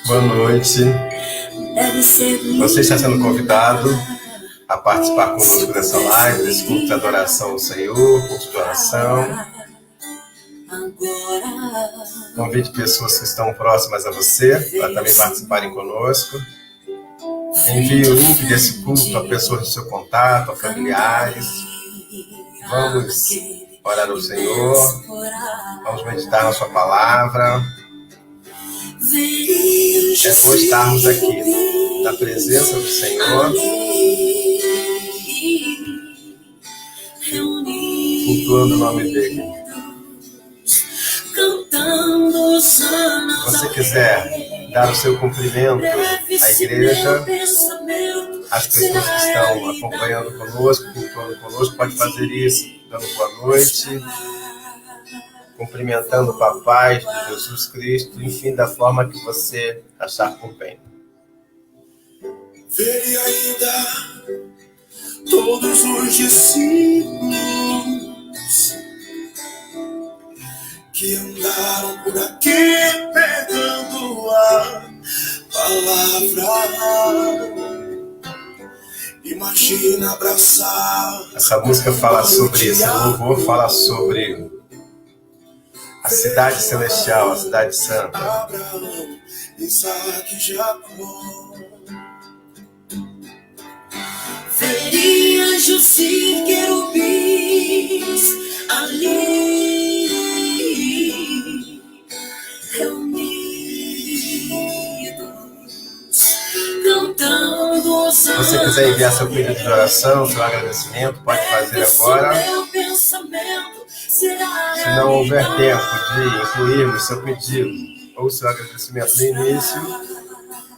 Boa noite. Você está sendo convidado a participar conosco dessa live, desse culto de adoração ao Senhor, culto de oração. Convide pessoas que estão próximas a você para também participarem conosco. Envie o link desse culto a pessoas do seu contato, a familiares. Vamos orar ao Senhor. Vamos meditar na sua palavra. É bom estarmos aqui na presença do Senhor, cultuando o nome dele. Se você quiser dar o seu cumprimento à igreja, as pessoas que estão acompanhando conosco, cultuando conosco, pode fazer isso, dando boa noite, cumprimentando o Papai de Jesus Cristo, enfim, da forma que você achar por bem. Verei ainda todos os discípulos que andaram por aqui pegando a palavra. Imagina abraçar. Essa música fala sobre isso, o louvor fala sobre a cidade celestial, a cidade santa. Abraão, Isaac, Jacó. Veria anjos e querubins ali reunidos, cantando. Se você quiser enviar seu pedido de oração, seu agradecimento, pode fazer agora. Se não houver tempo de incluirmos seu pedido ou seu agradecimento no início,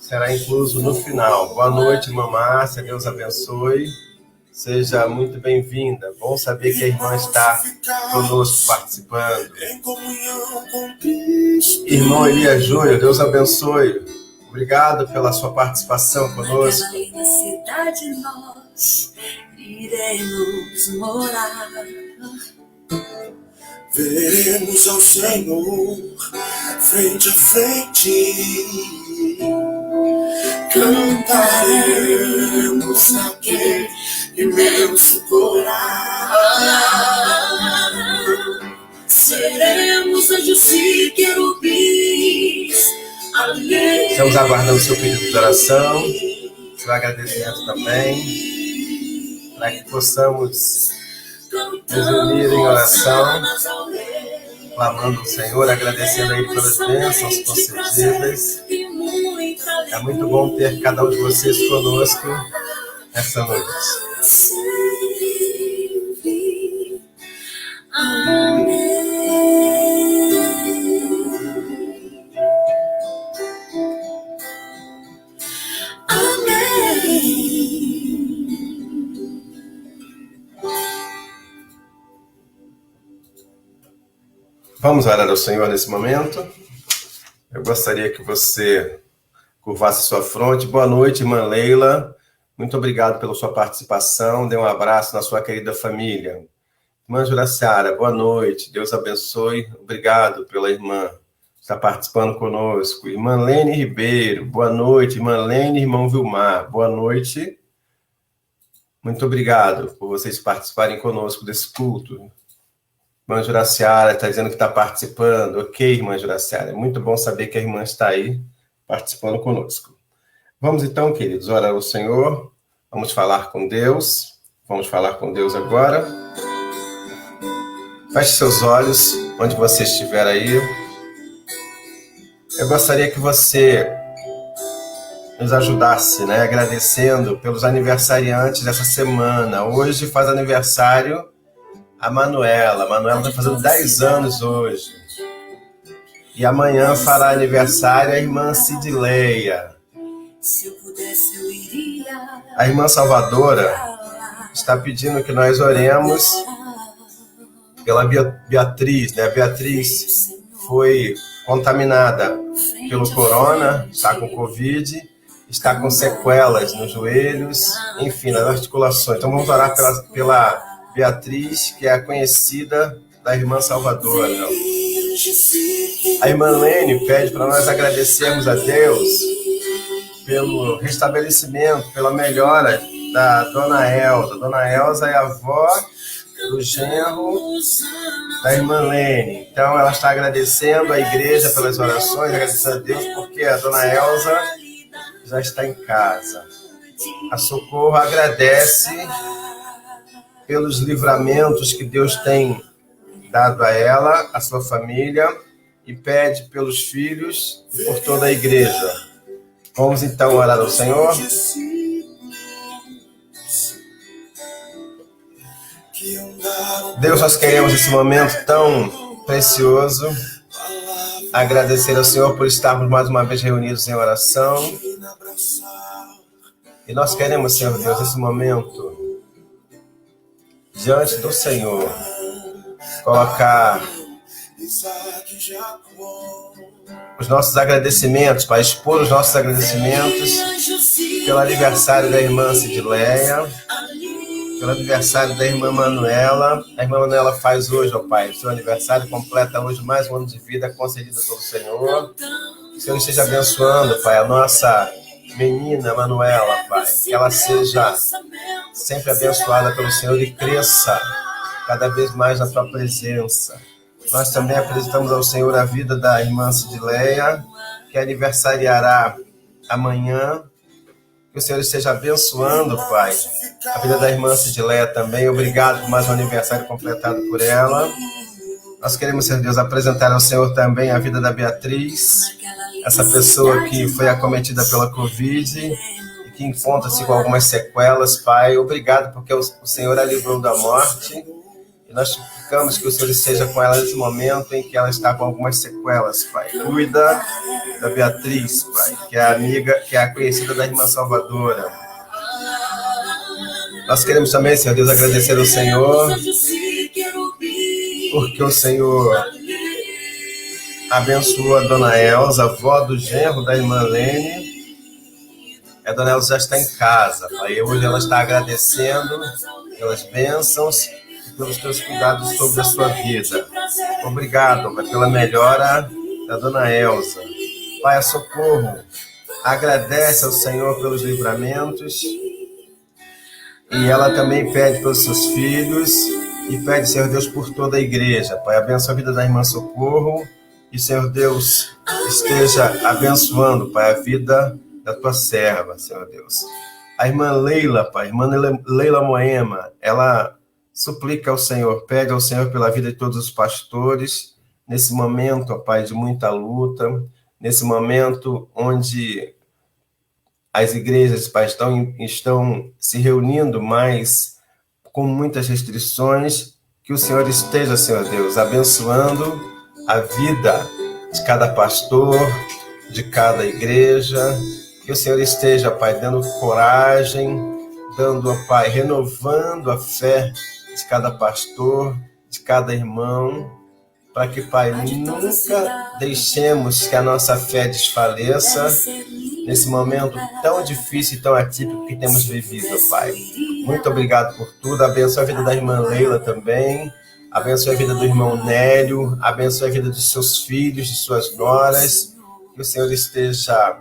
será incluso no final. Boa noite, irmã Márcia, Deus abençoe. Seja muito bem-vinda. Bom saber que a irmã está conosco participando. Irmão Elias Júnior, Deus abençoe. Obrigado pela sua participação conosco. Na cidade nós iremos morar. Veremos ao Senhor frente a frente. Cantaremos naquele imenso coral. Seremos anjos e querubins. Estamos aguardando seu pedido de oração, seu agradecimento também, para que possamos nos unir em oração, clamando ao Senhor, agradecendo a Ele pelas bênçãos concedidas. É muito bom ter cada um de vocês conosco essa noite. Vamos orar ao Senhor nesse momento. Eu gostaria que você curvasse sua fronte. Boa noite, irmã Leila. Muito obrigado pela sua participação. Dê um abraço na sua querida família. Irmã Juraciara, boa noite. Deus abençoe. Obrigado pela irmã estar participando conosco. Irmã Lene Ribeiro, boa noite. Irmã Lene e irmão Vilmar, boa noite. Muito obrigado por vocês participarem conosco desse culto. Irmã Juraciara está dizendo que está participando. Ok, irmã Juraciara. É muito bom saber que a irmã está aí participando conosco. Vamos então, queridos, orar ao Senhor. Vamos falar com Deus. Vamos falar com Deus agora. Feche seus olhos, onde você estiver aí. Eu gostaria que você nos ajudasse, agradecendo pelos aniversariantes dessa semana. Hoje faz aniversário a Manuela. A Manuela está fazendo 10 anos hoje. E amanhã fará aniversário a irmã Cidileia. A irmã Salvadora está pedindo que nós oremos pela Beatriz. A Beatriz foi contaminada pelo corona, está com Covid, está com sequelas nos joelhos, enfim, nas articulações. Então vamos orar pela Beatriz, que é a conhecida da irmã Salvadora. A irmã Lene pede para nós agradecermos a Deus pelo restabelecimento, pela melhora da Dona Elza. Dona Elza é a avó do genro da irmã Lene. Então ela está agradecendo a igreja pelas orações, agradecendo a Deus porque a Dona Elza já está em casa. A Socorro agradece pelos livramentos que Deus tem dado a ela, a sua família, e pede pelos filhos e por toda a igreja. Vamos então orar ao Senhor. Deus, nós queremos esse momento tão precioso agradecer ao Senhor por estarmos mais uma vez reunidos em oração. E nós queremos, Senhor Deus, esse momento diante do Senhor, colocar os nossos agradecimentos, para expor os nossos agradecimentos pelo aniversário da irmã Cidileia, pelo aniversário da irmã Manuela. A irmã Manuela faz hoje, ó Pai, o seu aniversário, completa hoje mais um ano de vida concedido pelo Senhor. Que o Senhor esteja abençoando, Pai, a nossa menina Manuela, Pai. Que ela seja sempre abençoada pelo Senhor e cresça cada vez mais na Tua presença. Nós também apresentamos ao Senhor a vida da irmã Cidileia, que aniversariará amanhã. Que o Senhor esteja abençoando, Pai, a vida da irmã Cidileia também. Obrigado por mais um aniversário completado por ela. Nós queremos, Senhor Deus, apresentar ao Senhor também a vida da Beatriz, essa pessoa que foi acometida pela Covid e que encontra-se com algumas sequelas, Pai. Obrigado porque o Senhor a livrou da morte. E nós suplicamos que o Senhor esteja com ela nesse momento em que ela está com algumas sequelas, Pai. Cuida da Beatriz, Pai, que é a amiga, que é a conhecida da irmã Salvadora. Nós queremos também, Senhor Deus, agradecer ao Senhor, porque o Senhor abençoou a Dona Elza, avó do genro da irmã Lene. A Dona Elza já está em casa, Pai. E hoje ela está agradecendo pelas bênçãos, pelos teus cuidados sobre a sua vida. Obrigado, Pai, pela melhora da Dona Elza. Pai, a Socorro agradece ao Senhor pelos livramentos e ela também pede pelos seus filhos e pede, Senhor Deus, por toda a igreja. Pai, abençoa a vida da irmã Socorro e, Senhor Deus, esteja abençoando, Pai, a vida da tua serva, Senhor Deus. A irmã Leila, Pai, a irmã Leila Moema, ela suplica ao Senhor, pede ao Senhor pela vida de todos os pastores, nesse momento, ó Pai, de muita luta, nesse momento onde as igrejas, Pai, estão se reunindo, mas com muitas restrições, que o Senhor esteja, Senhor Deus, abençoando a vida de cada pastor, de cada igreja, que o Senhor esteja, Pai, dando coragem, dando, ó Pai, renovando a fé de cada pastor, de cada irmão, para que, Pai, nunca deixemos que a nossa fé desfaleça nesse momento tão difícil e tão atípico que temos vivido, Pai. Muito obrigado por tudo. Abençoa a vida da irmã Leila também. Abençoa a vida do irmão Nélio. Abençoa a vida dos seus filhos, de suas noras. Que o Senhor esteja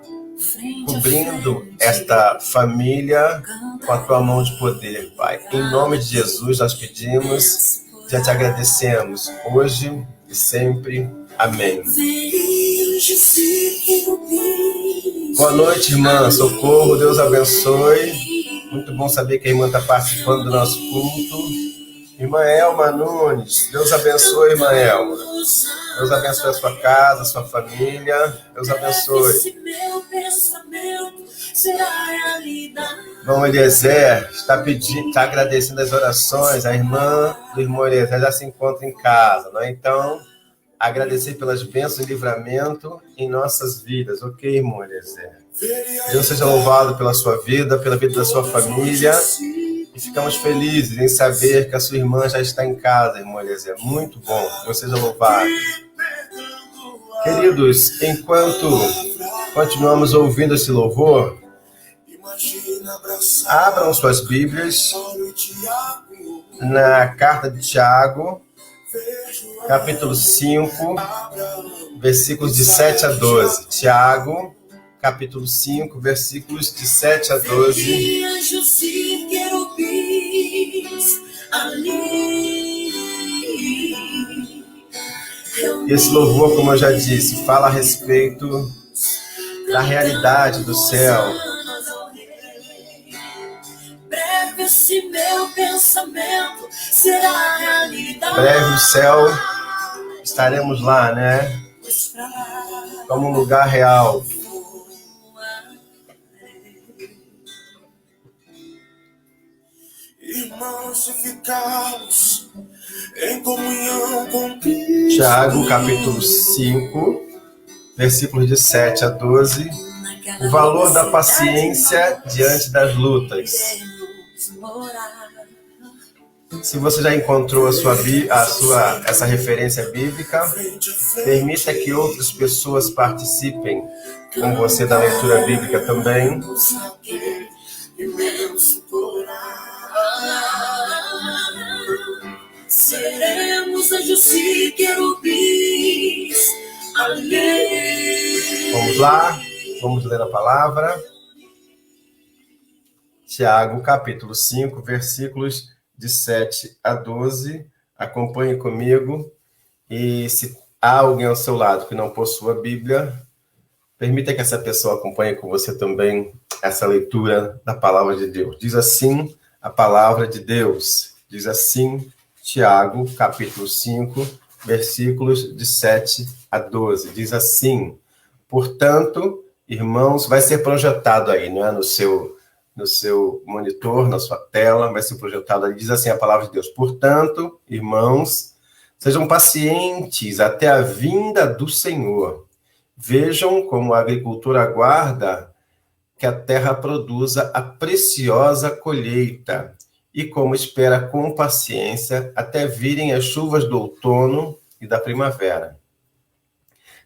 cobrindo esta família com a tua mão de poder, Pai. Em nome de Jesus nós pedimos, já te agradecemos, hoje e sempre. Amém. Boa noite, irmã Socorro, Deus abençoe. Muito bom saber que a irmã está participando do nosso culto. Irmã Elma Nunes, Deus abençoe, irmã Elma. Deus abençoe a sua casa, a sua família. Deus abençoe. Irmão Eliezer está agradecendo as orações. A irmã do irmão Eliezer já se encontra em casa, não é? Então, agradecer pelas bênçãos e livramento em nossas vidas. Ok, irmão Eliezer? Deus seja louvado pela sua vida, pela vida da sua família. E ficamos felizes em saber que a sua irmã já está em casa, irmão Eliezer. Muito bom. Deus seja louvado. Queridos, enquanto continuamos ouvindo esse louvor, abram suas Bíblias na carta de Tiago, capítulo 5, versículos de 7 a 12. Tiago, capítulo 5, versículos de 7 a 12. E anjos e querubins ali. Esse louvor, como eu já disse, fala a respeito da realidade do céu. Breve esse meu pensamento será realidade. Breve o céu, estaremos lá, né? Como um lugar real. Irmãos, se ficarmos em comunhão com Cristo. Tiago, capítulo 5, versículos de 7 a 12. O valor da paciência diante das lutas. Se você já encontrou essa referência bíblica, permita que outras pessoas participem com você da leitura bíblica também. Seremos anjos e querubins ali. Vamos lá, vamos ler a palavra. Tiago, capítulo 5, versículos de 7 a 12. Acompanhe comigo. E se há alguém ao seu lado que não possua a Bíblia, permita que essa pessoa acompanhe com você também essa leitura da palavra de Deus. Diz assim a palavra de Deus. Diz assim Tiago, capítulo 5, versículos de 7 a 12. Diz assim: portanto, irmãos, vai ser projetado aí, não é? No seu monitor, na sua tela, vai ser projetado ali. Diz assim a palavra de Deus: portanto, irmãos, sejam pacientes até a vinda do Senhor. Vejam como a agricultura aguarda que a terra produza a preciosa colheita, e como espera com paciência até virem as chuvas do outono e da primavera.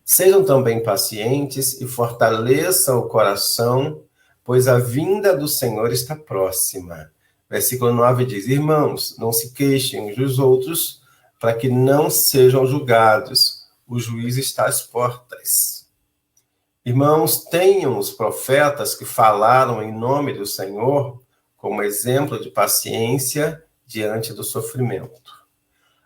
Sejam também pacientes e fortaleçam o coração, pois a vinda do Senhor está próxima. Versículo 9 diz: irmãos, não se queixem uns dos outros, para que não sejam julgados. O juiz está às portas. Irmãos, tenham os profetas que falaram em nome do Senhor como exemplo de paciência diante do sofrimento.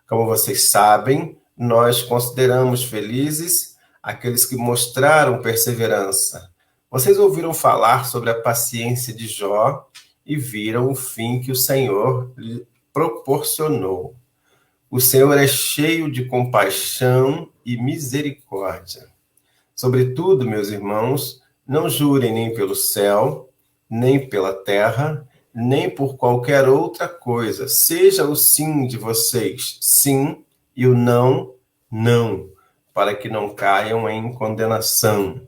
Como vocês sabem, nós consideramos felizes aqueles que mostraram perseverança. Vocês ouviram falar sobre a paciência de Jó e viram o fim que o Senhor lhe proporcionou. O Senhor é cheio de compaixão e misericórdia. Sobretudo, meus irmãos, não jurem nem pelo céu, nem pela terra, nem por qualquer outra coisa. Seja o sim de vocês, sim, e o não, não, para que não caiam em condenação.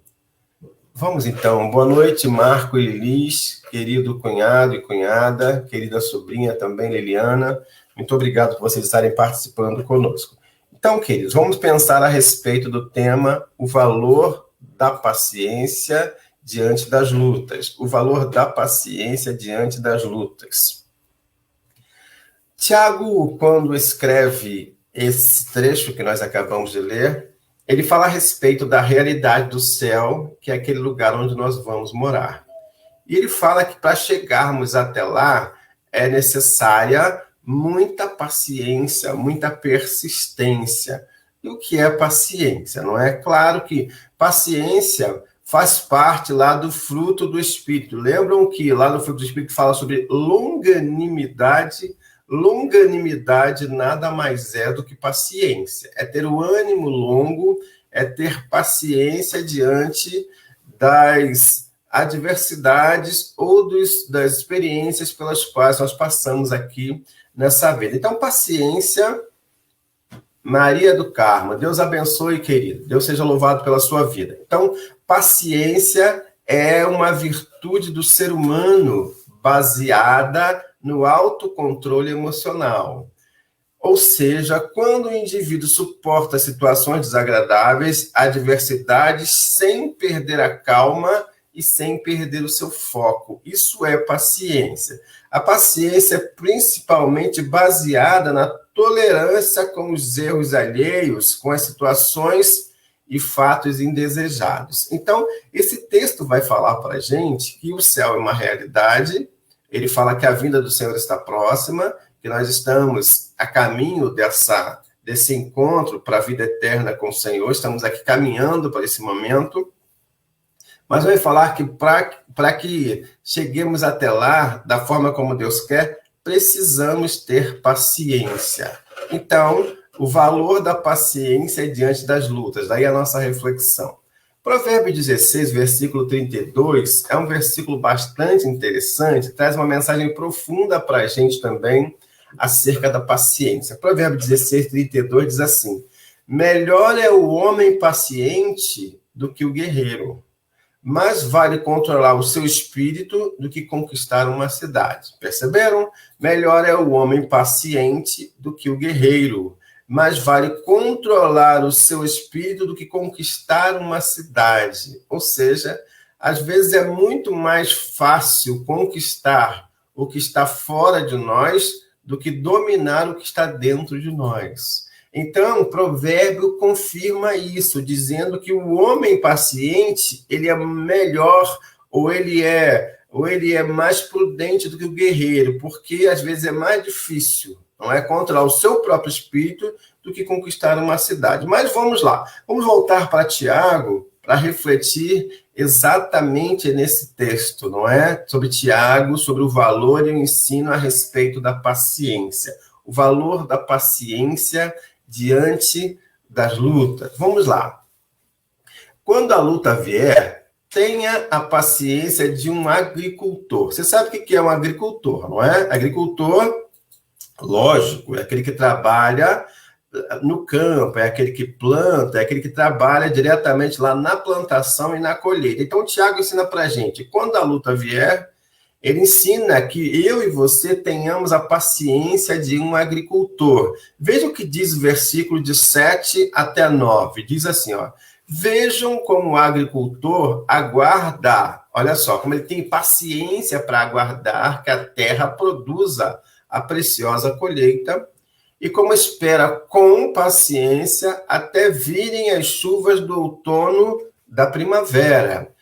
Vamos então. Boa noite, Marco e Lilis, querido cunhado e cunhada, querida sobrinha também, Liliana. Muito obrigado por vocês estarem participando conosco. Então, queridos, vamos pensar a respeito do tema o valor da paciência diante das lutas. O valor da paciência diante das lutas. Tiago, quando escreve esse trecho que nós acabamos de ler, ele fala a respeito da realidade do céu, que é aquele lugar onde nós vamos morar. E ele fala que para chegarmos até lá é necessária muita paciência, muita persistência. E o que é paciência? Não é? Claro que paciência faz parte lá do fruto do Espírito. Lembram que lá no fruto do Espírito fala sobre longanimidade? Longanimidade nada mais é do que paciência. É ter o ânimo longo, é ter paciência diante das adversidades ou das experiências pelas quais nós passamos aqui nessa vida. Então, paciência, Maria do Carmo, Deus abençoe, querido. Deus seja louvado pela sua vida. Então, paciência é uma virtude do ser humano baseada no autocontrole emocional. Ou seja, quando o indivíduo suporta situações desagradáveis, adversidades, sem perder a calma e sem perder o seu foco. Isso é paciência. A paciência é principalmente baseada na tolerância com os erros alheios, com as situações e fatos indesejados. Então, esse texto vai falar para a gente que o céu é uma realidade, ele fala que a vinda do Senhor está próxima, que nós estamos a caminho desse encontro para a vida eterna com o Senhor, estamos aqui caminhando para esse momento, mas vai falar que para que cheguemos até lá, da forma como Deus quer, precisamos ter paciência. Então, o valor da paciência diante das lutas, daí a nossa reflexão. Provérbio 16, versículo 32, é um versículo bastante interessante, traz uma mensagem profunda para a gente também acerca da paciência. Provérbio 16, 32 diz assim: melhor é o homem paciente do que o guerreiro, mais vale controlar o seu espírito do que conquistar uma cidade. Perceberam? Melhor é o homem paciente do que o guerreiro, mais vale controlar o seu espírito do que conquistar uma cidade. Ou seja, às vezes é muito mais fácil conquistar o que está fora de nós do que dominar o que está dentro de nós. Então, o provérbio confirma isso, dizendo que o homem paciente, ele é melhor, ou ele é mais prudente do que o guerreiro, porque às vezes é mais difícil, não é, controlar o seu próprio espírito do que conquistar uma cidade. Mas vamos lá, vamos voltar para Tiago para refletir exatamente nesse texto, não é? Sobre Tiago, sobre o valor e o ensino a respeito da paciência. O valor da paciência diante das lutas. Vamos lá. Quando a luta vier, tenha a paciência de um agricultor. Você sabe o que é um agricultor, não é? Agricultor, lógico, é aquele que trabalha no campo, é aquele que planta, é aquele que trabalha diretamente lá na plantação e na colheita. Então, o Tiago ensina para a gente, quando a luta vier, ele ensina que eu e você tenhamos a paciência de um agricultor. Veja o que diz o versículo de 7 até 9. Diz assim, ó: vejam como o agricultor aguarda. Olha só, como ele tem paciência para aguardar que a terra produza a preciosa colheita e como espera com paciência até virem as chuvas do outono da primavera.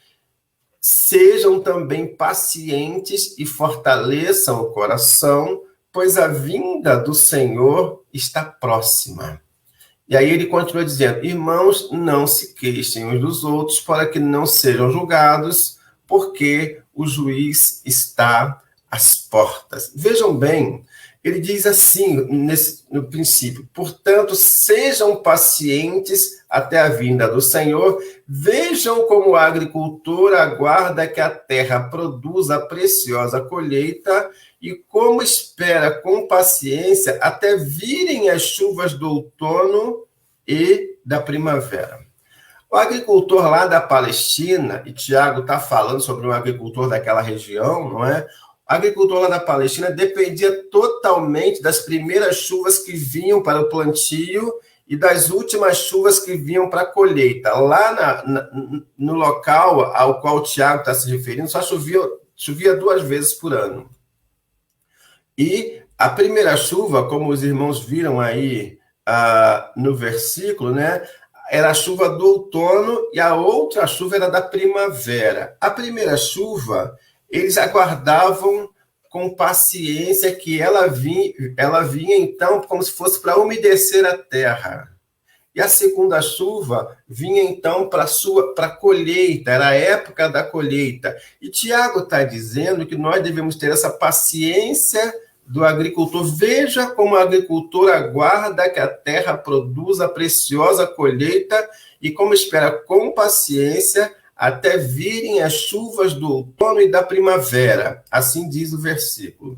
Sejam também pacientes e fortaleçam o coração, pois a vinda do Senhor está próxima. E aí ele continua dizendo: irmãos, não se queixem uns dos outros para que não sejam julgados, porque o juiz está às portas. Vejam bem, ele diz assim no princípio: portanto, sejam pacientes até a vinda do Senhor. Vejam como o agricultor aguarda que a terra produza a preciosa colheita e como espera com paciência até virem as chuvas do outono e da primavera. O agricultor lá da Palestina, e Tiago está falando sobre um agricultor daquela região, não é? O agricultor lá da Palestina dependia totalmente das primeiras chuvas que vinham para o plantio e das últimas chuvas que vinham para a colheita. Lá no local ao qual o Tiago está se referindo, só chovia 2 vezes por ano. E a primeira chuva, como os irmãos viram aí no versículo, né, era a chuva do outono e a outra chuva era da primavera. A primeira chuva, eles aguardavam com paciência que ela vinha então como se fosse para umedecer a terra. E a segunda chuva vinha então para a colheita, era a época da colheita. E Tiago está dizendo que nós devemos ter essa paciência do agricultor. Veja como o agricultor aguarda que a terra produza a preciosa colheita e como espera com paciência até virem as chuvas do outono e da primavera. Assim diz o versículo.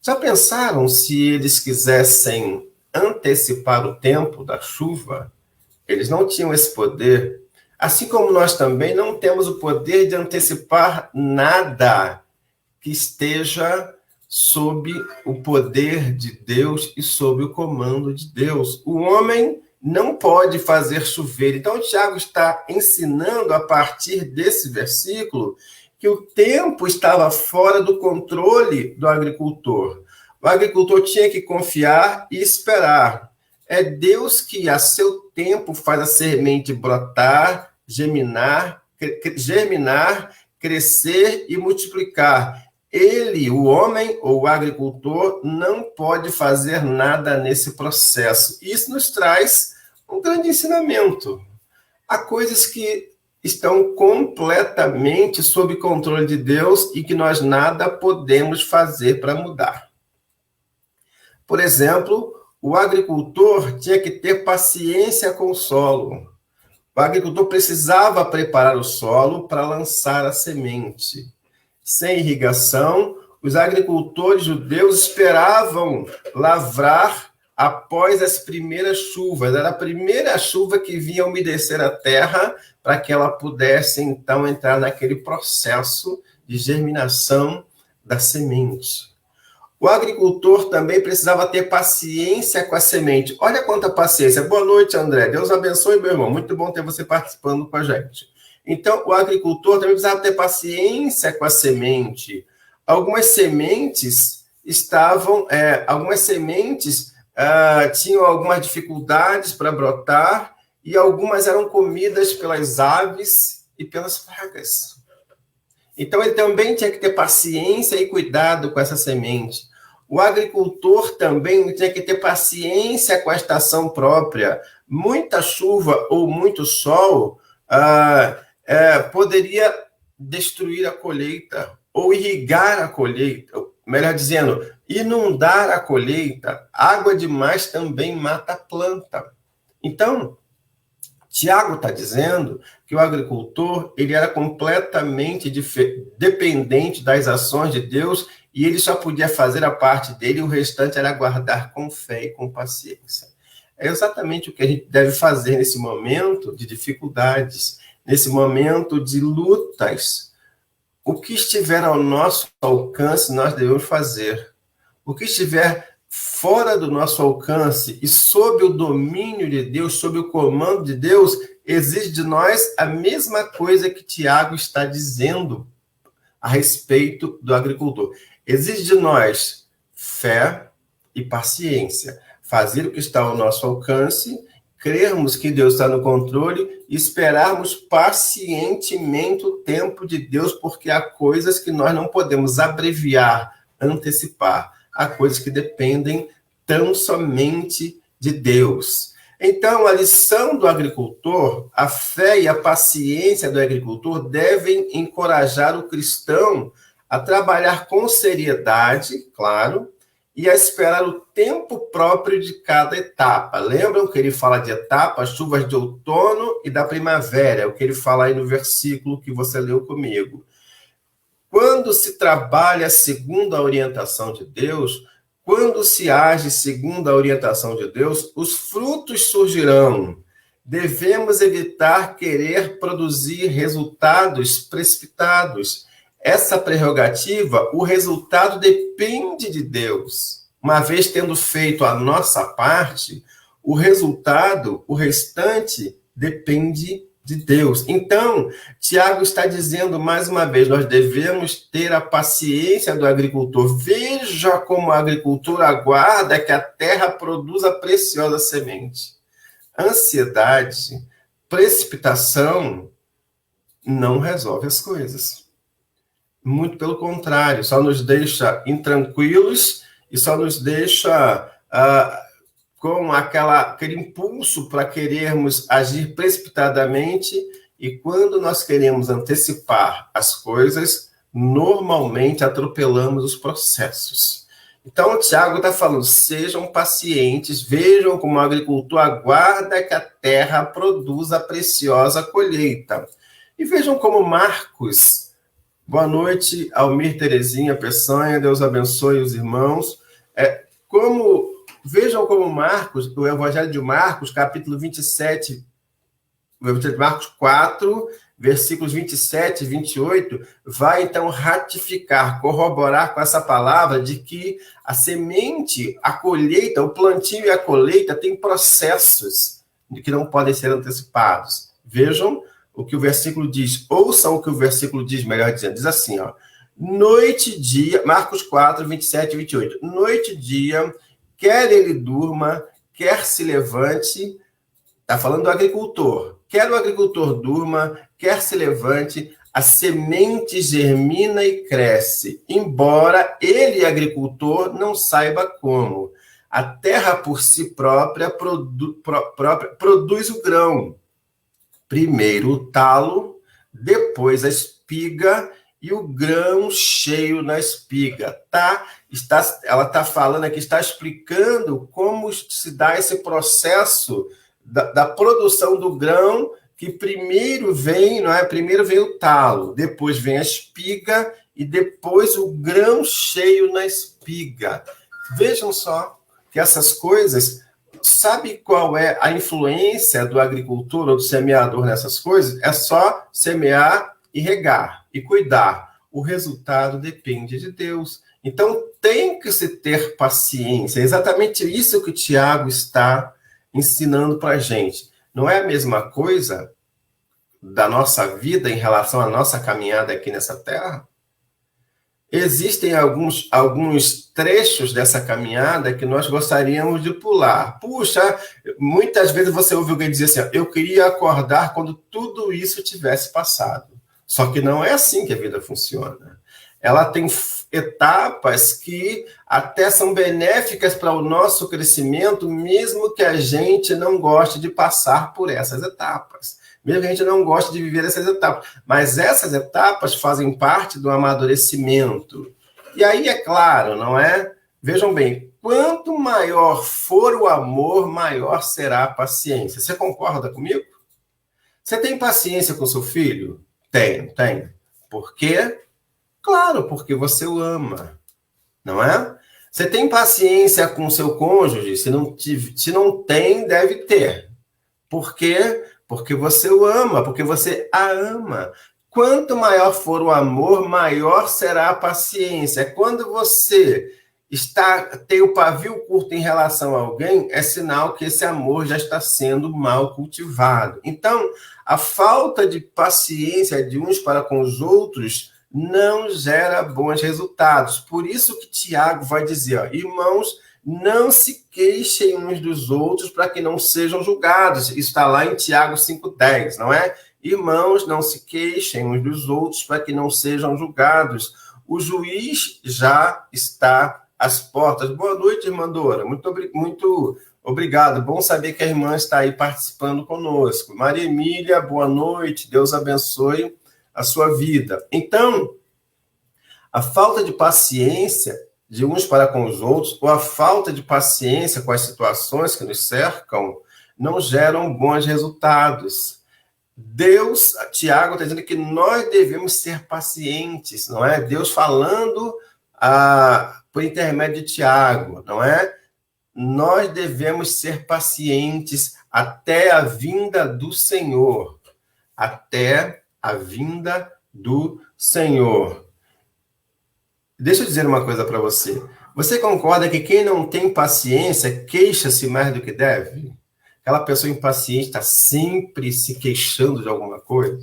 Já pensaram se eles quisessem antecipar o tempo da chuva? Eles não tinham esse poder. Assim como nós também não temos o poder de antecipar nada que esteja sob o poder de Deus e sob o comando de Deus. O homem não pode fazer chover. Então, o Tiago está ensinando, a partir desse versículo, que o tempo estava fora do controle do agricultor. O agricultor tinha que confiar e esperar. É Deus que, a seu tempo, faz a semente brotar, germinar, crescer e multiplicar. Ele, o homem ou o agricultor, não pode fazer nada nesse processo. Isso nos traz um grande ensinamento. Há coisas que estão completamente sob controle de Deus e que nós nada podemos fazer para mudar. Por exemplo, o agricultor tinha que ter paciência com o solo. O agricultor precisava preparar o solo para lançar a semente. Sem irrigação, os agricultores judeus esperavam lavrar após as primeiras chuvas. Era a primeira chuva que vinha umedecer a terra para que ela pudesse, então, entrar naquele processo de germinação da semente. O agricultor também precisava ter paciência com a semente. Olha quanta paciência. Boa noite, André. Deus abençoe, meu irmão. Muito bom ter você participando com a gente. Então, o agricultor também precisava ter paciência com a semente. Algumas sementes tinham algumas dificuldades para brotar e algumas eram comidas pelas aves e pelas pragas. Então, ele também tinha que ter paciência e cuidado com essa semente. O agricultor também tinha que ter paciência com a estação própria. Muita chuva ou muito sol poderia destruir a colheita ou irrigar a colheita, melhor dizendo, inundar a colheita. Água demais também mata a planta. Então, Tiago está dizendo que o agricultor ele era completamente dependente das ações de Deus e ele só podia fazer a parte dele e o restante era aguardar com fé e com paciência. É exatamente o que a gente deve fazer nesse momento de dificuldades, nesse momento de lutas. O que estiver ao nosso alcance, nós devemos fazer. O que estiver fora do nosso alcance e sob o domínio de Deus, sob o comando de Deus, exige de nós a mesma coisa que Tiago está dizendo a respeito do agricultor. Exige de nós fé e paciência. Fazer o que está ao nosso alcance, crermos que Deus está no controle e esperarmos pacientemente o tempo de Deus, porque há coisas que nós não podemos abreviar, antecipar. Há coisas que dependem tão somente de Deus. Então, a lição do agricultor, a fé e a paciência do agricultor devem encorajar o cristão a trabalhar com seriedade, claro, e a esperar o tempo próprio de cada etapa. Lembram que ele fala de etapas, chuvas de outono e da primavera, é o que ele fala aí no versículo que você leu comigo. Quando se trabalha segundo a orientação de Deus, quando se age segundo a orientação de Deus, os frutos surgirão. Devemos evitar querer produzir resultados precipitados. Essa prerrogativa, o resultado depende de Deus. Uma vez tendo feito a nossa parte, o resultado, o restante, depende de Deus. Então, Tiago está dizendo mais uma vez, nós devemos ter a paciência do agricultor. Veja como o agricultor aguarda que a terra produza preciosa semente. Ansiedade, precipitação, não resolve as coisas. Muito pelo contrário, só nos deixa intranquilos e só nos deixa com aquele impulso para querermos agir precipitadamente, e quando nós queremos antecipar as coisas, normalmente atropelamos os processos. Então, o Tiago está falando, sejam pacientes, vejam como o agricultor aguarda que a terra produza a preciosa colheita. E vejam como Marcos... Boa noite, Almir Terezinha Peçanha, Deus abençoe os irmãos. Vejam como Marcos, o Evangelho de Marcos, capítulo 27, o Evangelho de Marcos 4, versículos 27 e 28, vai então ratificar, corroborar com essa palavra de que a semente, a colheita, o plantio e a colheita têm processos que não podem ser antecipados. Vejam o que o versículo diz, ouçam o que o versículo diz, melhor dizendo, diz assim, noite e dia, Marcos 4, 27 e 28, noite e dia, quer ele durma, quer se levante, está falando do agricultor, quer o agricultor durma, quer se levante, a semente germina e cresce, embora ele, agricultor, não saiba como. A terra por si própria produz o grão. Primeiro o talo, depois a espiga e o grão cheio na espiga. Ela está falando aqui, está explicando como se dá esse processo da produção do grão, que primeiro vem, não é? Primeiro vem o talo, depois vem a espiga e depois o grão cheio na espiga. Vejam só que essas coisas, sabe qual é a influência do agricultor ou do semeador nessas coisas? É só semear e regar e cuidar. O resultado depende de Deus. Então tem que se ter paciência. É exatamente isso que o Tiago está ensinando para a gente. Não é a mesma coisa da nossa vida em relação à nossa caminhada aqui nessa terra? Existem alguns trechos dessa caminhada que nós gostaríamos de pular. Puxa, muitas vezes você ouve alguém dizer assim, eu queria acordar quando tudo isso tivesse passado. Só que não é assim que a vida funciona. Ela tem etapas que até são benéficas para o nosso crescimento, mesmo que a gente não goste de passar por essas etapas. Mesmo que a gente não goste de viver essas etapas. Mas essas etapas fazem parte do amadurecimento. E aí, é claro, não é? Vejam bem, quanto maior for o amor, maior será a paciência. Você concorda comigo? Você tem paciência com seu filho? Tenho. Por quê? Claro, porque você o ama, não é? Você tem paciência com o seu cônjuge? Se não tem, deve ter. Por quê? Porque você o ama, porque você a ama. Quanto maior for o amor, maior será a paciência. Quando você tem o pavio curto em relação a alguém, é sinal que esse amor já está sendo mal cultivado. Então, a falta de paciência de uns para com os outros não gera bons resultados. Por isso que Tiago vai dizer, ó, irmãos, não se queixem uns dos outros para que não sejam julgados. Isso está lá em Tiago 5,10, não é? Irmãos, não se queixem uns dos outros para que não sejam julgados. O juiz já está às portas. Boa noite, irmã Dora. Muito obrigado. Bom saber que a irmã está aí participando conosco. Maria Emília, boa noite. Deus abençoe a sua vida. Então, a falta de paciência de uns para com os outros, ou a falta de paciência com as situações que nos cercam, não geram bons resultados. Tiago está dizendo que nós devemos ser pacientes, não é? Deus falando por intermédio de Tiago, não é? Nós devemos ser pacientes até a vinda do Senhor. Até a vinda do Senhor. Deixa eu dizer uma coisa para você. Você concorda que quem não tem paciência queixa-se mais do que deve? Aquela pessoa impaciente está sempre se queixando de alguma coisa,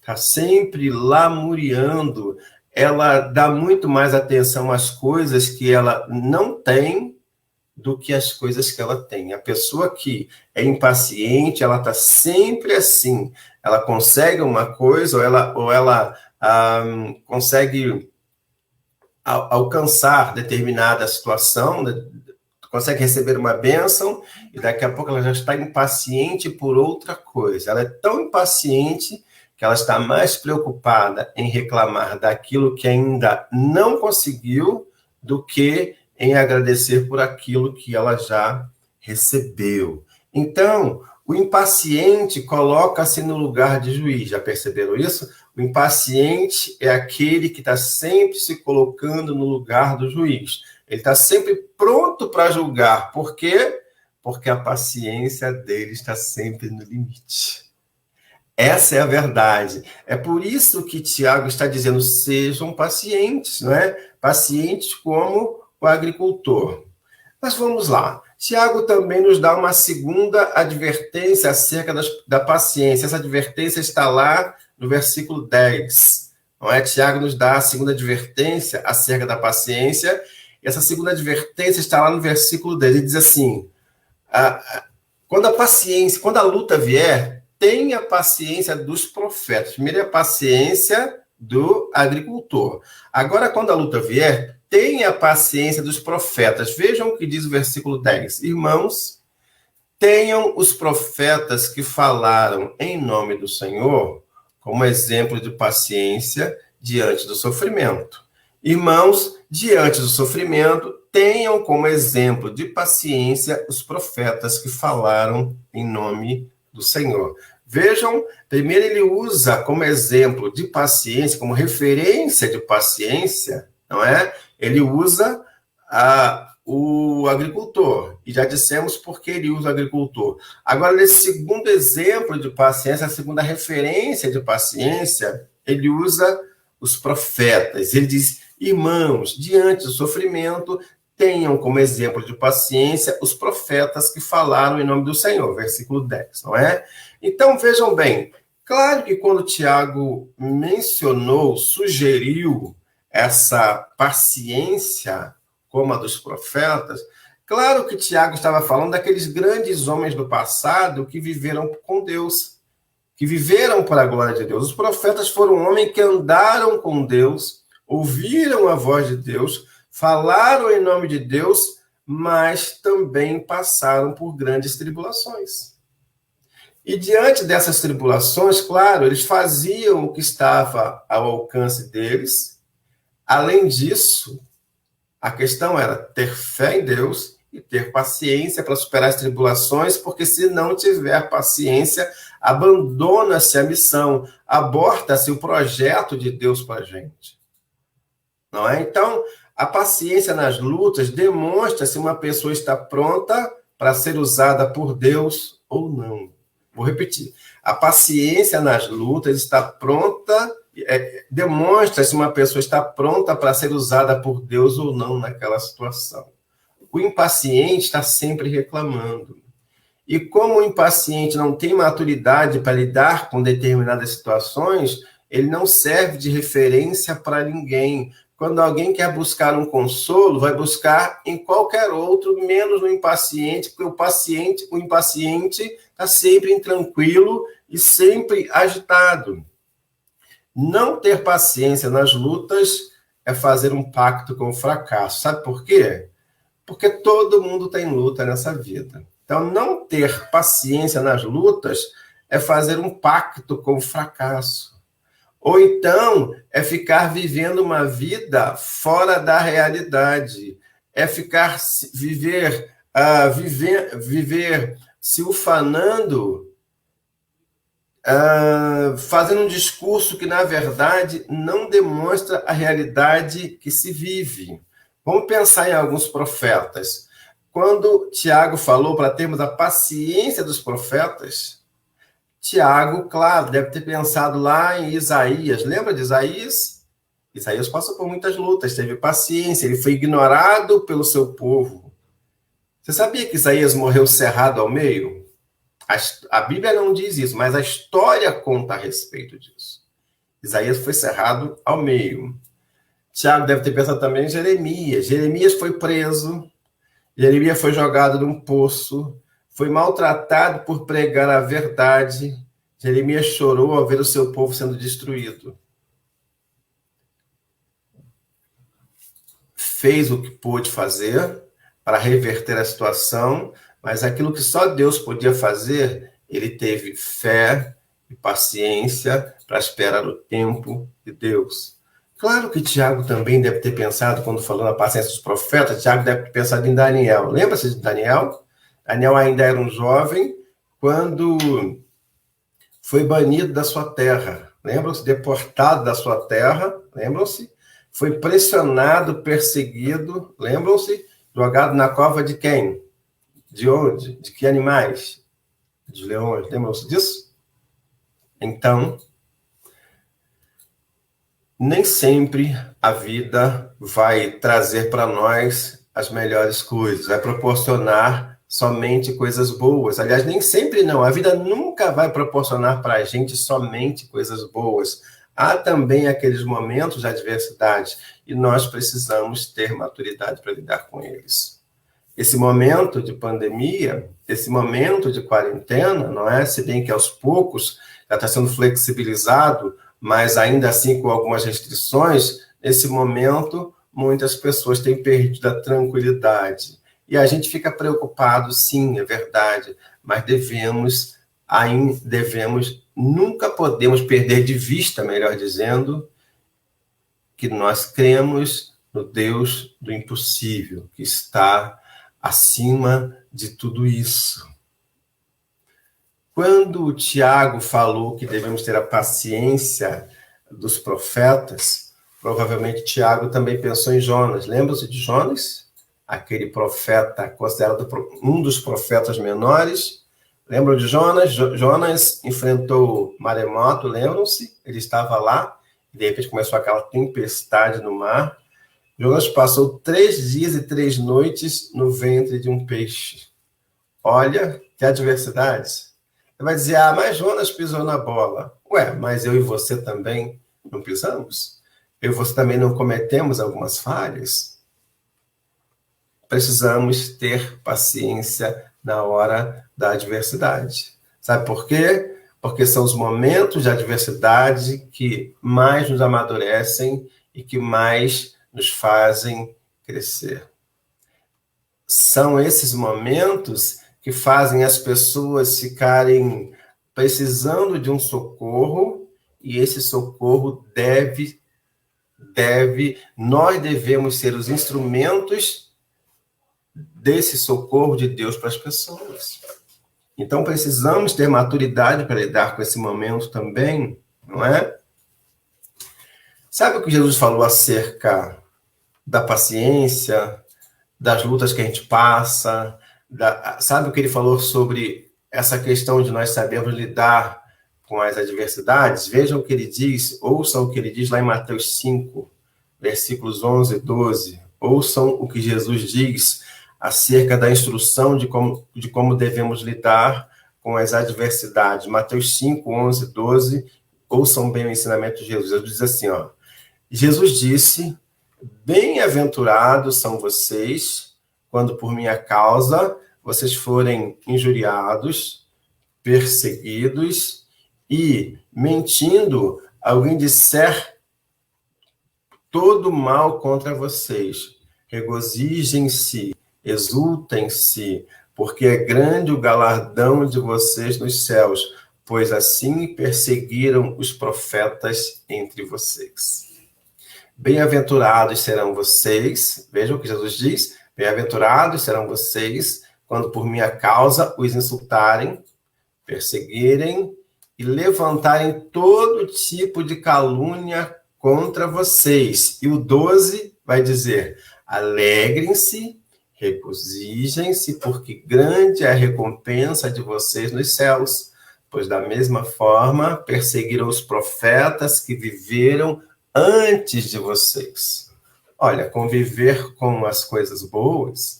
está sempre lamuriando, ela dá muito mais atenção às coisas que ela não tem do que às coisas que ela tem. A pessoa que é impaciente, ela está sempre assim. Ela consegue uma coisa, ou ela consegue alcançar determinada situação, consegue receber uma bênção, e daqui a pouco ela já está impaciente por outra coisa. Ela é tão impaciente que ela está mais preocupada em reclamar daquilo que ainda não conseguiu do que em agradecer por aquilo que ela já recebeu. Então, o impaciente coloca-se no lugar de juiz. Já perceberam isso? O impaciente é aquele que está sempre se colocando no lugar do juiz. Ele está sempre pronto para julgar. Por quê? Porque a paciência dele está sempre no limite. Essa é a verdade. É por isso que Tiago está dizendo, sejam pacientes, não é? Pacientes como o agricultor. Mas vamos lá. Tiago também nos dá uma segunda advertência acerca da paciência. Essa advertência está lá no versículo 10. Não é? Tiago nos dá a segunda advertência acerca da paciência. Essa segunda advertência está lá no versículo 10. Ele diz assim, Quando a luta vier, tenha paciência dos profetas. Primeiro é a paciência do agricultor. Agora, quando a luta vier, tenha paciência dos profetas. Vejam o que diz o versículo 10. Irmãos, tenham os profetas que falaram em nome do Senhor como exemplo de paciência diante do sofrimento. Irmãos, diante do sofrimento, tenham como exemplo de paciência os profetas que falaram em nome do Senhor. Vejam, primeiro ele usa como exemplo de paciência, como referência de paciência, não é? Ele usa o agricultor. E já dissemos por que ele usa o agricultor. Agora, nesse segundo exemplo de paciência, a segunda referência de paciência, ele usa os profetas. Ele diz, irmãos, diante do sofrimento, tenham como exemplo de paciência os profetas que falaram em nome do Senhor. Versículo 10, não é? Então, vejam bem, claro que quando Tiago mencionou, sugeriu essa paciência como a dos profetas, claro que Tiago estava falando daqueles grandes homens do passado que viveram com Deus, que viveram para a glória de Deus. Os profetas foram homens que andaram com Deus, ouviram a voz de Deus, falaram em nome de Deus, mas também passaram por grandes tribulações. E diante dessas tribulações, claro, eles faziam o que estava ao alcance deles. Além disso, a questão era ter fé em Deus e ter paciência para superar as tribulações, porque se não tiver paciência, abandona-se a missão, aborta-se o projeto de Deus para a gente. Não é? Então, a paciência nas lutas demonstra se uma pessoa está pronta para ser usada por Deus ou não. Vou repetir. A paciência nas lutas está pronta, demonstra se uma pessoa está pronta para ser usada por Deus ou não naquela situação. O impaciente está sempre reclamando. E como o impaciente não tem maturidade para lidar com determinadas situações, ele não serve de referência para ninguém. Quando alguém quer buscar um consolo, vai buscar em qualquer outro, menos no impaciente, porque o impaciente está sempre intranquilo e sempre agitado. Não ter paciência nas lutas é fazer um pacto com o fracasso. Sabe por quê? Porque todo mundo tem luta nessa vida. Então, não ter paciência nas lutas é fazer um pacto com o fracasso. Ou então, é ficar vivendo uma vida fora da realidade. É viver se ufanando, fazendo um discurso que, na verdade, não demonstra a realidade que se vive. Vamos pensar em alguns profetas. Quando Tiago falou para termos a paciência dos profetas, Tiago, claro, deve ter pensado lá em Isaías. Lembra de Isaías? Isaías passou por muitas lutas, teve paciência, ele foi ignorado pelo seu povo. Você sabia que Isaías morreu cerrado ao meio? A Bíblia não diz isso, mas a história conta a respeito disso. Isaías foi cerrado ao meio. Tiago deve ter pensado também em Jeremias. Jeremias foi preso, Jeremias foi jogado num poço, foi maltratado por pregar a verdade. Jeremias chorou ao ver o seu povo sendo destruído. Fez o que pôde fazer para reverter a situação, mas aquilo que só Deus podia fazer, ele teve fé e paciência para esperar o tempo de Deus. Claro que Tiago também deve ter pensado, quando falou na paciência dos profetas, Tiago deve ter pensado em Daniel. Lembra-se de Daniel? Daniel ainda era um jovem quando foi banido da sua terra. Lembram-se? Deportado da sua terra. Lembram-se? Foi pressionado, perseguido. Lembram-se? Jogado na cova de quem? De onde? De que animais? De leões. Lembram-se disso? Então, nem sempre a vida vai trazer para nós as melhores coisas, vai proporcionar somente coisas boas. Aliás, nem sempre não. A vida nunca vai proporcionar para a gente somente coisas boas. Há também aqueles momentos de adversidade e nós precisamos ter maturidade para lidar com eles. esse momento de pandemia, esse momento de quarentena, não é? Se bem que aos poucos já está sendo flexibilizado, mas ainda assim com algumas restrições, nesse momento muitas pessoas têm perdido a tranquilidade. E a gente fica preocupado, sim, é verdade, mas nunca podemos perder de vista, melhor dizendo, que nós cremos no Deus do impossível, que está acima de tudo isso. Quando o Tiago falou que devemos ter a paciência dos profetas, provavelmente Tiago também pensou em Jonas. Lembram-se de Jonas? Aquele profeta considerado um dos profetas menores. Lembram de Jonas? Jonas enfrentou maremoto, lembram-se? Ele estava lá, e de repente começou aquela tempestade no mar. Jonas passou 3 dias e 3 noites no ventre de um peixe. Olha que adversidade. Você vai dizer, mas Jonas pisou na bola. Ué, mas eu e você também não pisamos? Eu e você também não cometemos algumas falhas? Precisamos ter paciência na hora da adversidade. Sabe por quê? Porque são os momentos de adversidade que mais nos amadurecem e que mais nos fazem crescer. São esses momentos que fazem as pessoas ficarem precisando de um socorro, e esse socorro nós devemos ser os instrumentos desse socorro de Deus para as pessoas. Então, precisamos ter maturidade para lidar com esse momento também, não é? Sabe o que Jesus falou acerca da paciência, das lutas que a gente passa? Sabe o que ele falou sobre essa questão de nós sabermos lidar com as adversidades? Vejam o que ele diz, ouçam o que ele diz lá em Mateus 5, versículos 11 e 12. Ouçam o que Jesus diz acerca da instrução de como devemos lidar com as adversidades. Mateus 5, 11 e 12. Ouçam bem o ensinamento de Jesus. Ele diz assim, Jesus disse, bem-aventurados são vocês, quando por minha causa vocês forem injuriados, perseguidos e, mentindo, alguém disser todo mal contra vocês. Regozijem-se, exultem-se, porque é grande o galardão de vocês nos céus, pois assim perseguiram os profetas entre vocês. Bem-aventurados serão vocês, vejam o que Jesus diz, bem-aventurados serão vocês, quando por minha causa os insultarem, perseguirem e levantarem todo tipo de calúnia contra vocês. E o 12 vai dizer, alegrem-se, regozijem-se, porque grande é a recompensa de vocês nos céus, pois da mesma forma perseguiram os profetas que viveram antes de vocês. Olha, conviver com as coisas boas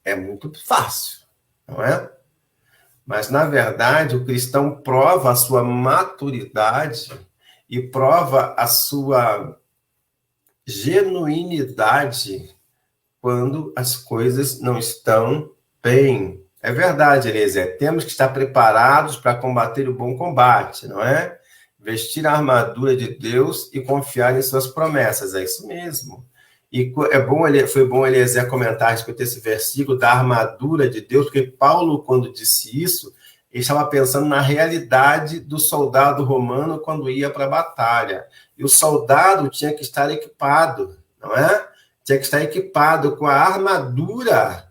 é muito fácil, não é? Mas, na verdade, o cristão prova a sua maturidade e prova a sua genuinidade quando as coisas não estão bem. É verdade, Eliezer, temos que estar preparados para combater o bom combate, não é? Vestir a armadura de Deus e confiar em suas promessas, é isso mesmo. E foi bom Eliezer comentar a respeito desse versículo da armadura de Deus, porque Paulo, quando disse isso, ele estava pensando na realidade do soldado romano quando ia para a batalha. E o soldado tinha que estar equipado, não é? Tinha que estar equipado com a armadura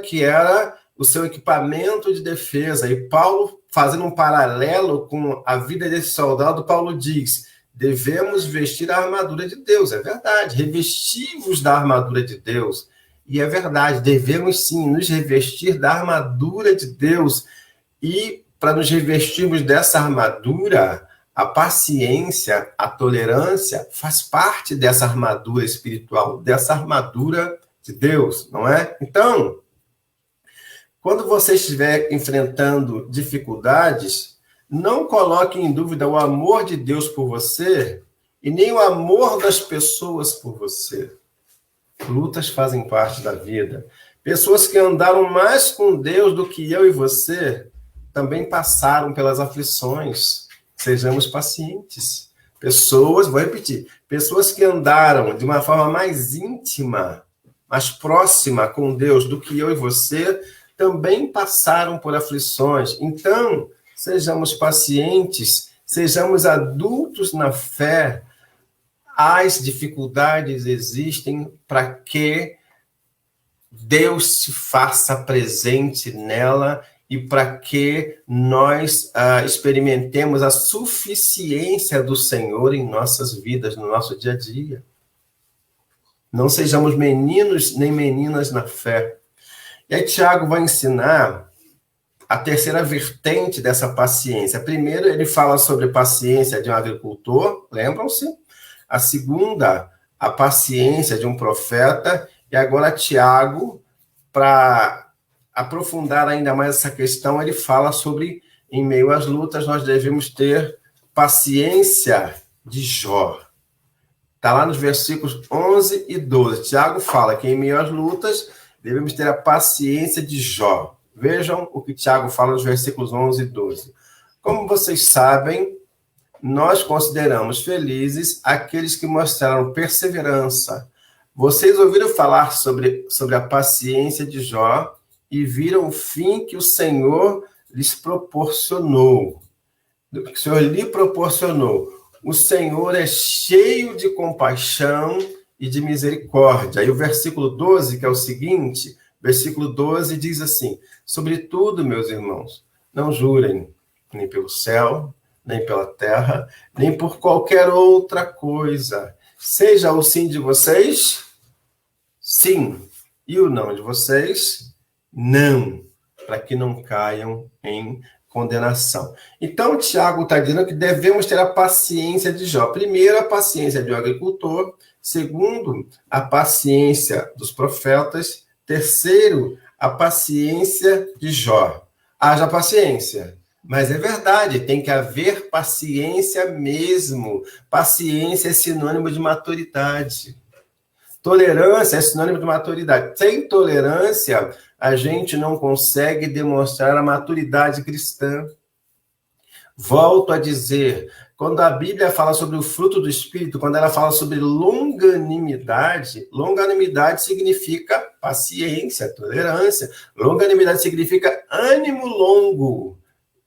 que era o seu equipamento de defesa. E Paulo, fazendo um paralelo com a vida desse soldado, Paulo diz, devemos vestir a armadura de Deus. É verdade, revestivos da armadura de Deus. E é verdade, devemos sim nos revestir da armadura de Deus. E para nos revestirmos dessa armadura, a paciência, a tolerância faz parte dessa armadura espiritual, dessa armadura de Deus, não é? Então, quando você estiver enfrentando dificuldades, não coloque em dúvida o amor de Deus por você e nem o amor das pessoas por você. Lutas fazem parte da vida. Pessoas que andaram mais com Deus do que eu e você também passaram pelas aflições. Sejamos pacientes. Pessoas, vou repetir, pessoas que andaram de uma forma mais íntima, mais próxima com Deus do que eu e você, também passaram por aflições. Então, sejamos pacientes, sejamos adultos na fé. As dificuldades existem para que Deus se faça presente nela e para que nós experimentemos a suficiência do Senhor em nossas vidas, no nosso dia a dia. Não sejamos meninos nem meninas na fé. E aí Tiago vai ensinar a terceira vertente dessa paciência. Primeiro, ele fala sobre paciência de um agricultor, lembram-se? A segunda, a paciência de um profeta. E agora Tiago, para aprofundar ainda mais essa questão, ele fala sobre, em meio às lutas, nós devemos ter paciência de Jó. Está lá nos versículos 11 e 12. Tiago fala que em meio às lutas, devemos ter a paciência de Jó. Vejam o que Tiago fala nos versículos 11 e 12. Como vocês sabem, nós consideramos felizes aqueles que mostraram perseverança. Vocês ouviram falar sobre a paciência de Jó e viram o fim que o Senhor lhes proporcionou. O Senhor lhe proporcionou. O Senhor é cheio de compaixão e de misericórdia. E o versículo 12, que é o seguinte, versículo 12 diz assim: sobretudo, meus irmãos, não jurem, nem pelo céu, nem pela terra, nem por qualquer outra coisa. Seja o sim de vocês, sim, e o não de vocês, não, para que não caiam em condenação. Então, Tiago está dizendo que devemos ter a paciência de Jó. Primeiro, a paciência de um agricultor. Segundo, a paciência dos profetas. Terceiro, a paciência de Jó. Haja paciência. Mas é verdade, tem que haver paciência mesmo. Paciência é sinônimo de maturidade. Tolerância é sinônimo de maturidade. Sem tolerância, a gente não consegue demonstrar a maturidade cristã. Volto a dizer, quando a Bíblia fala sobre o fruto do Espírito, quando ela fala sobre longanimidade, longanimidade significa paciência, tolerância. Longanimidade significa ânimo longo.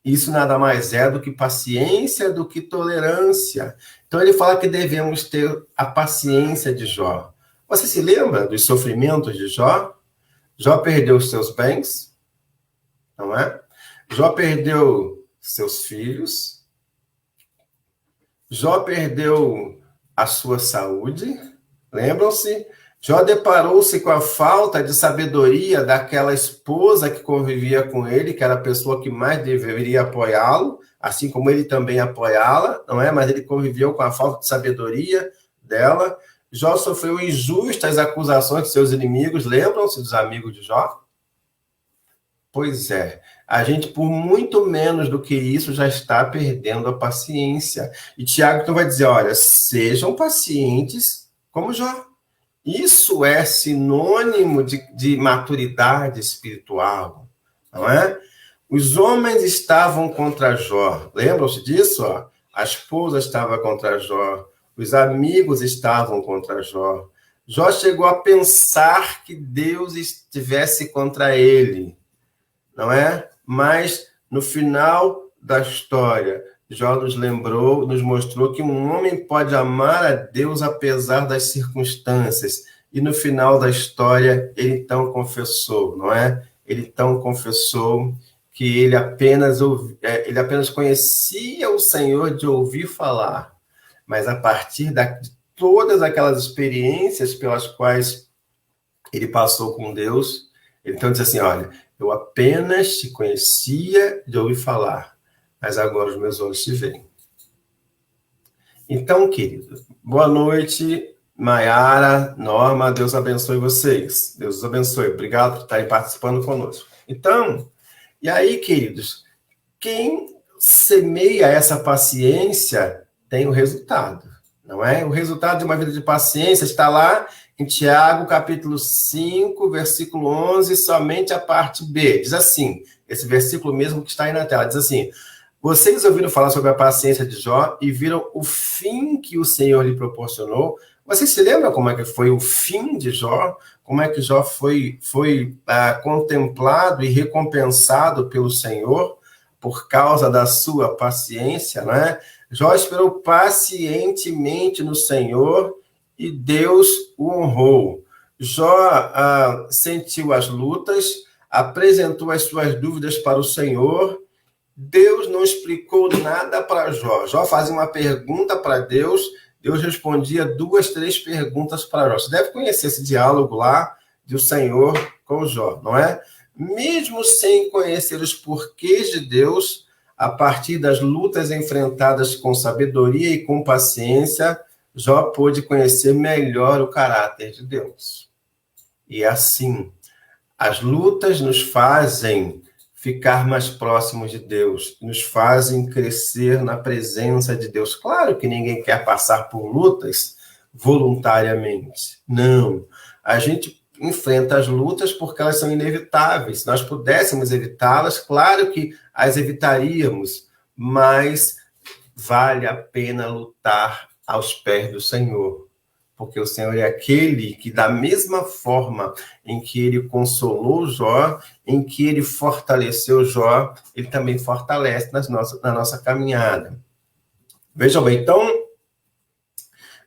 Isso nada mais é do que paciência, do que tolerância. Então ele fala que devemos ter a paciência de Jó. Você se lembra dos sofrimentos de Jó? Jó perdeu os seus bens, não é? Jó perdeu seus filhos. Jó perdeu a sua saúde. Lembram-se? Jó deparou-se com a falta de sabedoria daquela esposa que convivia com ele, que era a pessoa que mais deveria apoiá-lo, assim como ele também apoiá-la, não é? Mas ele conviveu com a falta de sabedoria dela. Jó sofreu injustas acusações de seus inimigos. Lembram-se dos amigos de Jó? Pois é. A gente, por muito menos do que isso, já está perdendo a paciência. E Tiago então vai dizer, olha, sejam pacientes como Jó. Isso é sinônimo de maturidade espiritual, não é? Os homens estavam contra Jó. Lembram-se disso? Ó? A esposa estava contra Jó. Os amigos estavam contra Jó. Jó chegou a pensar que Deus estivesse contra ele, não é? Mas, no final da história, Jó nos mostrou que um homem pode amar a Deus apesar das circunstâncias. E, no final da história, ele então confessou, não é? Ele então confessou que ele apenas conhecia o Senhor de ouvir falar. Mas a partir de todas aquelas experiências pelas quais ele passou com Deus, ele então disse assim, olha, eu apenas te conhecia de ouvir falar, mas agora os meus olhos te veem. Então, querido, boa noite, Maiara, Norma, Deus abençoe vocês. Deus os abençoe. Obrigado por estarem participando conosco. Então, e aí, queridos, quem semeia essa paciência tem o resultado. não é? O resultado de uma vida de paciência está lá em Tiago, capítulo 5, versículo 11, somente a parte B. Diz assim, esse versículo mesmo que está aí na tela, diz assim: vocês ouviram falar sobre a paciência de Jó e viram o fim que o Senhor lhe proporcionou. Vocês se lembram como é que foi o fim de Jó? Como é que Jó foi contemplado e recompensado pelo Senhor por causa da sua paciência, né? Jó esperou pacientemente no Senhor e Deus o honrou. Jó sentiu as lutas, apresentou as suas dúvidas para o Senhor. Deus não explicou nada para Jó. Jó fazia uma pergunta para Deus, Deus respondia 2, 3 perguntas para Jó. Você deve conhecer esse diálogo lá do Senhor com Jó, não é? Mesmo sem conhecer os porquês de Deus, a partir das lutas enfrentadas com sabedoria e com paciência, Jó pôde conhecer melhor o caráter de Deus. E assim, as lutas nos fazem ficar mais próximos de Deus, nos fazem crescer na presença de Deus. Claro que ninguém quer passar por lutas voluntariamente. Não. A gente enfrenta as lutas porque elas são inevitáveis. Se nós pudéssemos evitá-las, claro que as evitaríamos, mas vale a pena lutar aos pés do Senhor, porque o Senhor é aquele que, da mesma forma em que ele consolou Jó, em que ele fortaleceu Jó, ele também fortalece na nossa caminhada. Vejam bem, então,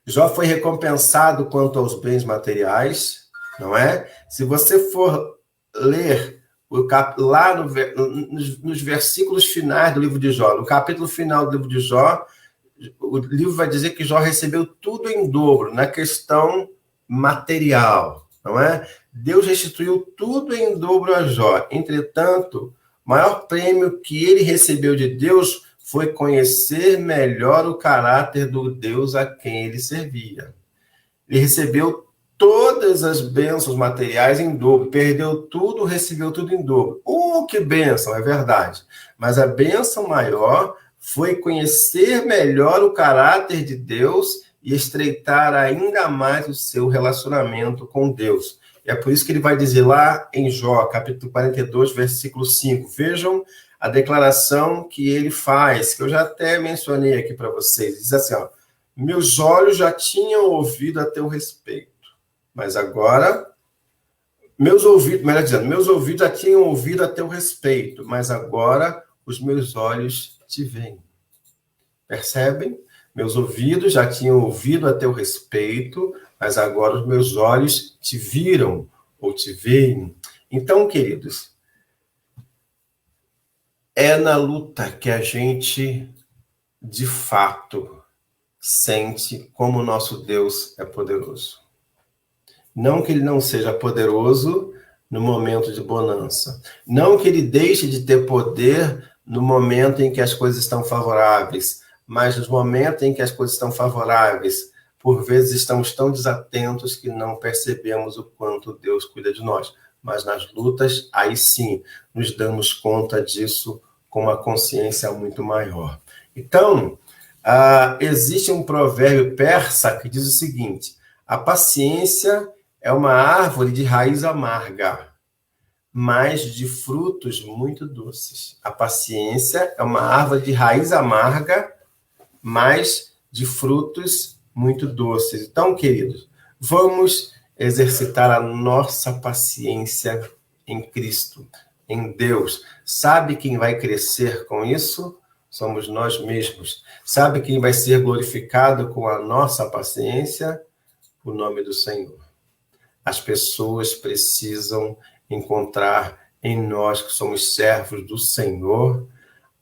Jó foi recompensado quanto aos bens materiais, não é? Se você for ler lá nos versículos finais do livro de Jó, no capítulo final do livro de Jó, o livro vai dizer que Jó recebeu tudo em dobro, na questão material, não é? Deus restituiu tudo em dobro a Jó. Entretanto, o maior prêmio que ele recebeu de Deus foi conhecer melhor o caráter do Deus a quem ele servia. Ele recebeu todas as bênçãos materiais em dobro, perdeu tudo, recebeu tudo em dobro. Que bênção, é verdade. Mas a bênção maior foi conhecer melhor o caráter de Deus e estreitar ainda mais o seu relacionamento com Deus. E é por isso que ele vai dizer lá em Jó, capítulo 42, versículo 5. Vejam a declaração que ele faz, que eu já até mencionei aqui para vocês. Diz assim, ó: meus olhos já tinham ouvido a teu respeito, mas agora... meus ouvidos já tinham ouvido a teu respeito, mas agora os meus olhos te veem. Percebem? Meus ouvidos já tinham ouvido a teu respeito, mas agora os meus olhos te viram ou te veem. Então, queridos, é na luta que a gente, de fato, sente como o nosso Deus é poderoso. Não que ele não seja poderoso no momento de bonança. Não que ele deixe de ter poder no momento em que as coisas estão favoráveis. Mas nos momentos em que as coisas estão favoráveis, por vezes estamos tão desatentos que não percebemos o quanto Deus cuida de nós. Mas nas lutas, aí sim, nos damos conta disso com uma consciência muito maior. Então, existe um provérbio persa que diz o seguinte: a paciência é uma árvore de raiz amarga, mas de frutos muito doces. A paciência é uma árvore de raiz amarga, mas de frutos muito doces. Então, queridos, vamos exercitar a nossa paciência em Cristo, em Deus. Sabe quem vai crescer com isso? Somos nós mesmos. Sabe quem vai ser glorificado com a nossa paciência? O nome do Senhor. As pessoas precisam encontrar em nós, que somos servos do Senhor,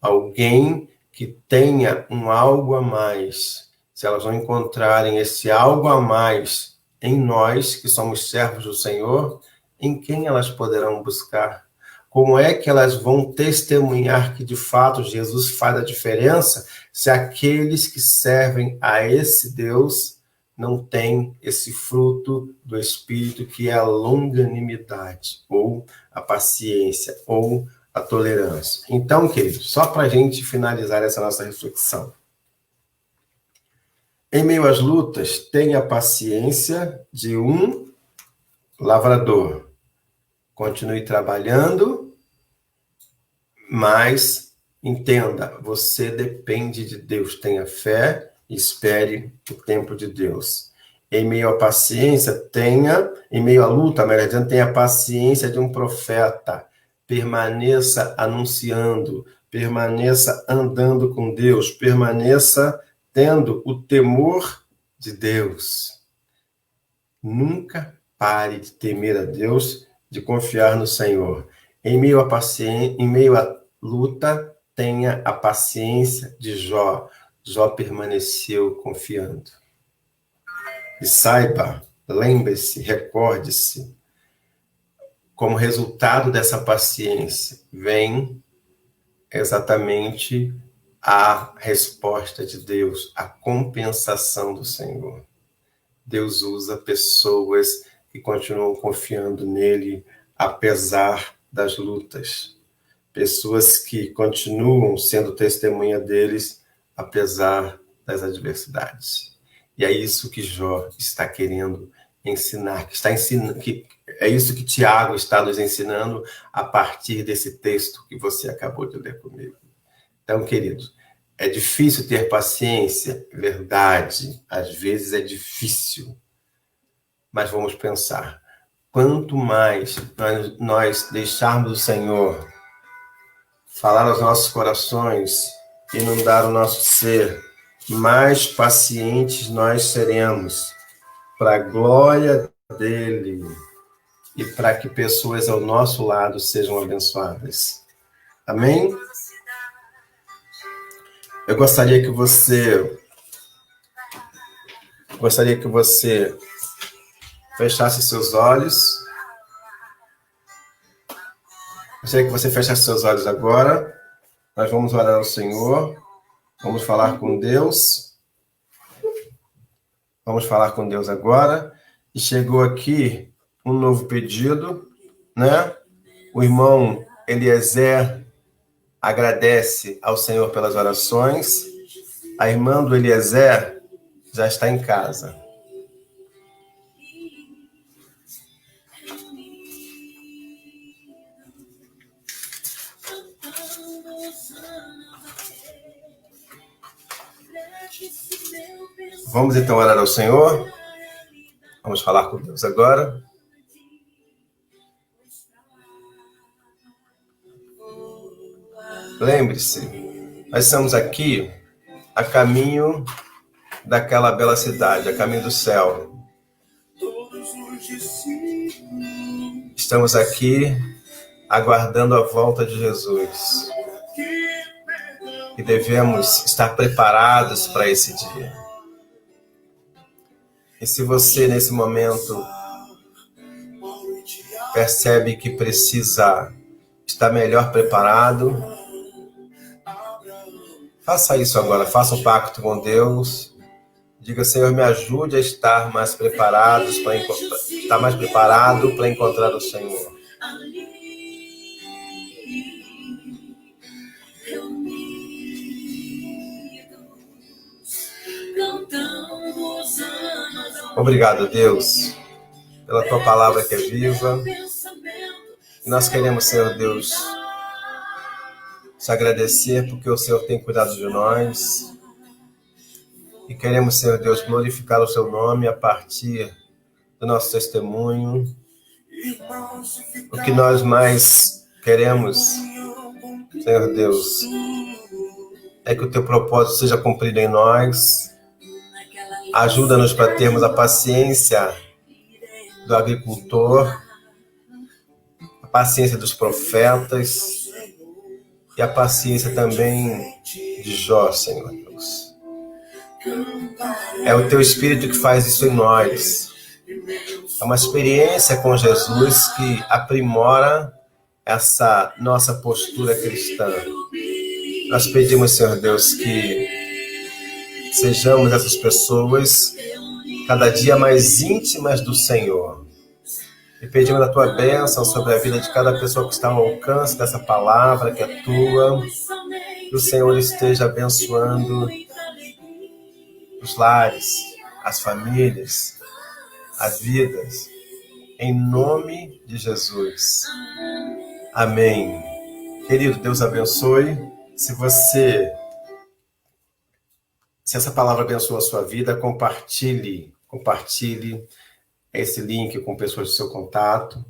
alguém que tenha um algo a mais. Se elas não encontrarem esse algo a mais em nós, que somos servos do Senhor, em quem elas poderão buscar? Como é que elas vão testemunhar que, de fato, Jesus faz a diferença se aqueles que servem a esse Deus não têm esse fruto do Espírito, que é a longanimidade, ou a paciência, ou a tolerância? Então, queridos, só para a gente finalizar essa nossa reflexão. Em meio às lutas, tenha a paciência de um lavrador. Continue trabalhando, mas entenda, você depende de Deus. Tenha fé e espere o tempo de Deus. Em meio à paciência, em meio à luta, melhor dizendo, tenha a paciência de um profeta. Permaneça anunciando, permaneça andando com Deus, permaneça tendo o temor de Deus. Nunca pare de temer a Deus, de confiar no Senhor. Em meio à luta, tenha a paciência de Jó. Jó permaneceu confiando. E saiba, lembre-se, recorde-se, como resultado dessa paciência, vem exatamente a resposta de Deus, a compensação do Senhor. Deus usa pessoas que continuam confiando nele, apesar das lutas. Pessoas que continuam sendo testemunha deles, apesar das adversidades. E é isso que Jó está querendo ensinar, é isso que Tiago está nos ensinando a partir desse texto que você acabou de ler comigo. Então, querido, é difícil ter paciência, verdade, às vezes é difícil, mas vamos pensar, quanto mais nós deixarmos o Senhor falar aos nossos corações, inundar o nosso ser, mais pacientes nós seremos para a glória dele e para que pessoas ao nosso lado sejam abençoadas. Amém? Eu gostaria que você fechasse seus olhos. Gostaria que você fechasse seus olhos agora. Nós vamos orar ao Senhor. Vamos falar com Deus. Vamos falar com Deus agora. E chegou aqui um novo pedido, né? O irmão Eliezer agradece ao Senhor pelas orações. A irmã do Eliezer já está em casa. Vamos então orar ao Senhor. Vamos falar com Deus agora. Lembre-se, nós estamos aqui a caminho daquela bela cidade, a caminho do céu. Estamos aqui aguardando a volta de Jesus. E devemos estar preparados para esse dia. E se você, nesse momento, percebe que precisa estar melhor preparado, faça isso agora, faça um pacto com Deus. Diga, Senhor, me ajude a estar mais preparado para encontrar o Senhor. Obrigado, Deus, pela Tua palavra que é viva. E nós queremos, Senhor Deus, te agradecer porque o Senhor tem cuidado de nós. E queremos, Senhor Deus, glorificar o Seu nome a partir do nosso testemunho. O que nós mais queremos, Senhor Deus, é que o Teu propósito seja cumprido em nós. Ajuda-nos para termos a paciência do agricultor, a paciência dos profetas e a paciência também de Jó, Senhor Deus. É o Teu Espírito que faz isso em nós. É uma experiência com Jesus que aprimora essa nossa postura cristã. Nós pedimos, Senhor Deus, que sejamos essas pessoas cada dia mais íntimas do Senhor. E pedimos a Tua bênção sobre a vida de cada pessoa que está ao alcance dessa palavra que é Tua. Que o Senhor esteja abençoando os lares, as famílias, as vidas, em nome de Jesus. Amém. Querido, Deus abençoe. Se essa palavra abençoa a sua vida, compartilhe esse link com pessoas do seu contato.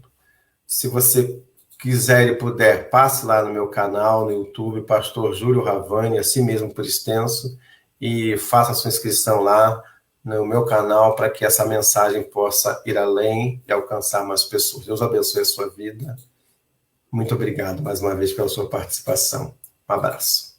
Se você quiser e puder, passe lá no meu canal, no YouTube, Pastor Júlio Ravani, assim mesmo por extenso, e faça a sua inscrição lá no meu canal para que essa mensagem possa ir além e alcançar mais pessoas. Deus abençoe a sua vida. Muito obrigado mais uma vez pela sua participação. Um abraço.